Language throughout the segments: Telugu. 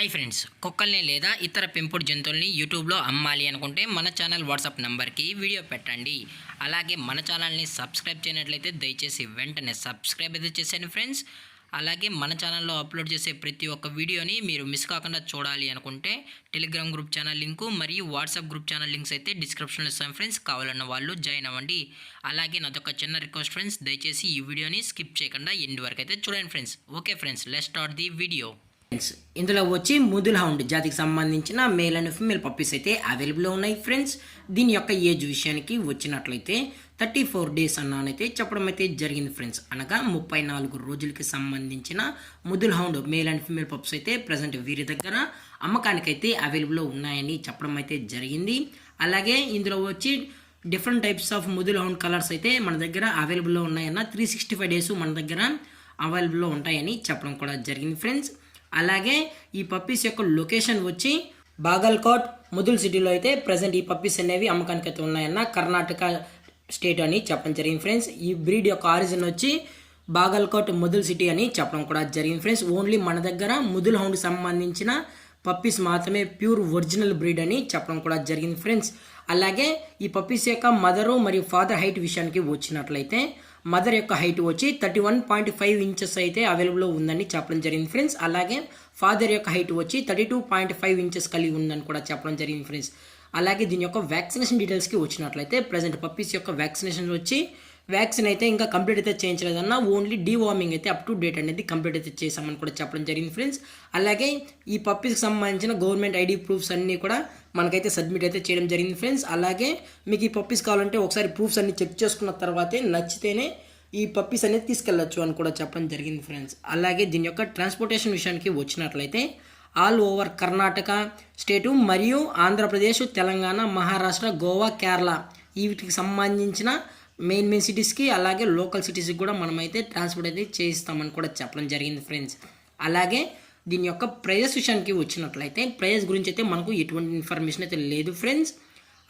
హాయ్ ఫ్రెండ్స్, కుక్కల్ని లేదా ఇతర పెంపుడు జంతువుల్ని యూట్యూబ్లో అమ్మాలి అనుకుంటే మన ఛానల్ వాట్సాప్ నెంబర్కి వీడియో పెట్టండి. అలాగే మన ఛానల్ని సబ్స్క్రైబ్ చేయనట్లయితే దయచేసి వెంటనే సబ్స్క్రైబ్ అయితే చేసేయండి ఫ్రెండ్స్. అలాగే మన ఛానల్లో అప్లోడ్ చేసే ప్రతి ఒక్క వీడియోని మీరు మిస్ కాకుండా చూడాలి అనుకుంటే టెలిగ్రామ్ గ్రూప్ ఛానల్ లింకు మరియు వాట్సాప్ గ్రూప్ ఛానల్ లింక్స్ అయితే డిస్క్రిప్షన్లో ఇస్తాం ఫ్రెండ్స్. కావాలన్న వాళ్ళు జాయిన్ అవ్వండి. అలాగే నాదొక చిన్న రిక్వెస్ట్ ఫ్రెండ్స్, దయచేసి ఈ వీడియోని స్కిప్ చేయకుండా ఎండ్ వరకు అయితే చూడండి friends. Okay friends, let's start the video. ఇందులో వచ్చి ముదుల్ హౌండ్ జాతికి సంబంధించిన మేల్ అండ్ ఫిమేల్ పప్పీస్ అయితే అవైలబుల్లో ఉన్నాయి ఫ్రెండ్స్. దీని యొక్క ఏజ్ విషయానికి వచ్చినట్లయితే 34 డేస్ అన్నానైతే చెప్పడం అయితే జరిగింది ఫ్రెండ్స్. అనగా 34 రోజులకి సంబంధించిన Mudhol hound male and female pups అయితే ప్రజెంట్ వీరి దగ్గర అమ్మకానికైతే అవైలబుల్లో ఉన్నాయని చెప్పడం అయితే జరిగింది. అలాగే ఇందులో వచ్చి different types of Mudhol hound colours అయితే మన దగ్గర అవైలబుల్లో ఉన్నాయన్న 365 డేస్ మన దగ్గర అవైలబుల్లో ఉంటాయని చెప్పడం కూడా జరిగింది ఫ్రెండ్స్. అలాగే ఈ పప్పీస్ యొక్క లొకేషన్ వచ్చి బాగల్కోట్ ముదుల్ సిటీలో అయితే ప్రజెంట్ ఈ పప్పీస్ అనేవి అమ్మకానికి అయితే ఉన్నాయన్న కర్ణాటక స్టేట్ అని చెప్పడం జరిగింది ఫ్రెండ్స్. ఈ బ్రీడ్ యొక్క ఆరిజిన్ వచ్చి బాగల్కోట్ ముదుల్ సిటీ అని చెప్పడం కూడా జరిగింది ఫ్రెండ్స్. ఓన్లీ మన దగ్గర ముదుల్ హౌండ్ సంబంధించిన పప్పీస్ మాత్రమే ప్యూర్ ఒరిజినల్ బ్రీడ్ అని చెప్పడం కూడా జరిగింది ఫ్రెండ్స్. అలాగే ఈ పప్పీస్ యొక్క మదరు మరియు ఫాదర్ హైట్ విషయానికి వచ్చినట్లయితే మదర్ యొక్క హైట్ వచ్చి 31.5 ఇంచెస్ అయితే అవైలబుల్లో ఉందని చెప్పడం జరిగింది ఫ్రెండ్స్. అలాగే ఫాదర్ యొక్క హైట్ వచ్చి 32.5 ఇంచెస్ కలిగి ఉందని కూడా చెప్పడం జరిగింది ఫ్రెండ్స్. అలాగే దీని యొక్క వ్యాక్సినేషన్ డీటెయిల్స్కి వచ్చినట్లయితే ప్రజెంట్ పప్పీస్ యొక్క వ్యాక్సినేషన్ వచ్చి వ్యాక్సిన్ అయితే ఇంకా కంప్లీట్ అయితే చేయించలేదన్న ఓన్లీ డీవార్మింగ్ అయితే అప్ టు డేట్ అనేది కంప్లీట్ అయితే చేసామని కూడా చెప్పడం జరిగింది ఫ్రెండ్స్. అలాగే ఈ పప్పీస్కి సంబంధించిన గవర్నమెంట్ ఐడి ప్రూఫ్స్ అన్నీ కూడా మనకైతే సబ్మిట్ అయితే చేయడం జరిగింది ఫ్రెండ్స్. అలాగే మీకు ఈ పప్పీస్ కావాలంటే ఒకసారి ప్రూఫ్స్ అన్ని చెక్ చేసుకున్న తర్వాతే నచ్చితేనే ఈ పప్పీస్ అనేది తీసుకెళ్ళచ్చు అని కూడా చెప్పడం జరిగింది ఫ్రెండ్స్. అలాగే దీని యొక్క ట్రాన్స్పోర్టేషన్ విషయానికి వచ్చినట్లయితే ఆల్ ఓవర్ కర్ణాటక స్టేటు మరియు ఆంధ్రప్రదేశ్, తెలంగాణ, మహారాష్ట్ర, గోవా, కేరళ వీటికి సంబంధించిన మెయిన్ సిటీస్కి అలాగే లోకల్ సిటీస్కి కూడా మనమైతే ట్రాన్స్పోర్ట్ అయితే చేయిస్తామని కూడా చెప్పడం జరిగింది ఫ్రెండ్స్. అలాగే దీని యొక్క ప్రైజెస్ విషయానికి వచ్చినట్లయితే ప్రైజెస్ గురించి అయితే మనకు ఎటువంటి ఇన్ఫర్మేషన్ అయితే లేదు ఫ్రెండ్స్.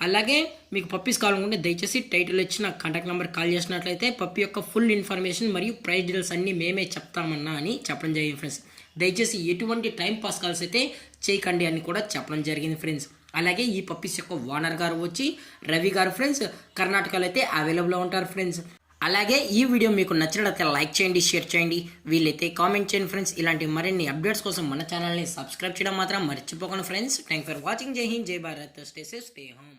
అలాగే మీకు పప్పీస్ కావాలనుకుంటే దయచేసి టైటిల్ ఇచ్చిన కాంటాక్ట్ నెంబర్ కాల్ చేసినట్లయితే పప్పీ యొక్క ఫుల్ ఇన్ఫర్మేషన్ మరియు ప్రైస్ డీటెయిల్స్ అన్నీ మేమే చెప్తామన్నా అని చెప్పడం జరిగింది ఫ్రెండ్స్. దయచేసి ఎటువంటి టైం పాస్ కాల్స్ అయితే చేయకండి అని కూడా చెప్పడం జరిగింది ఫ్రెండ్స్. అలాగే ఈ పప్పీస్ యొక్క ఓనర్ గారు వచ్చి రవి గారు ఫ్రెండ్స్, కర్ణాటకలో అయితే అవైలబుల్లో ఉంటారు ఫ్రెండ్స్. అలాగే ఈ వీడియో మీకు నచ్చినట్లయితే లైక్ చేయండి, షేర్ చేయండి, వీలైతే కామెంట్ చేయండి ఫ్రెండ్స్. ఇలాంటి మరిన్ని అప్డేట్స్ కోసం మన ఛానల్ని సబ్స్క్రైబ్ చేయడం మాత్రం మర్చిపోకండి ఫ్రెండ్స్. Thank for watching. జై హింద్, జై Bharat, stay safe, stay home.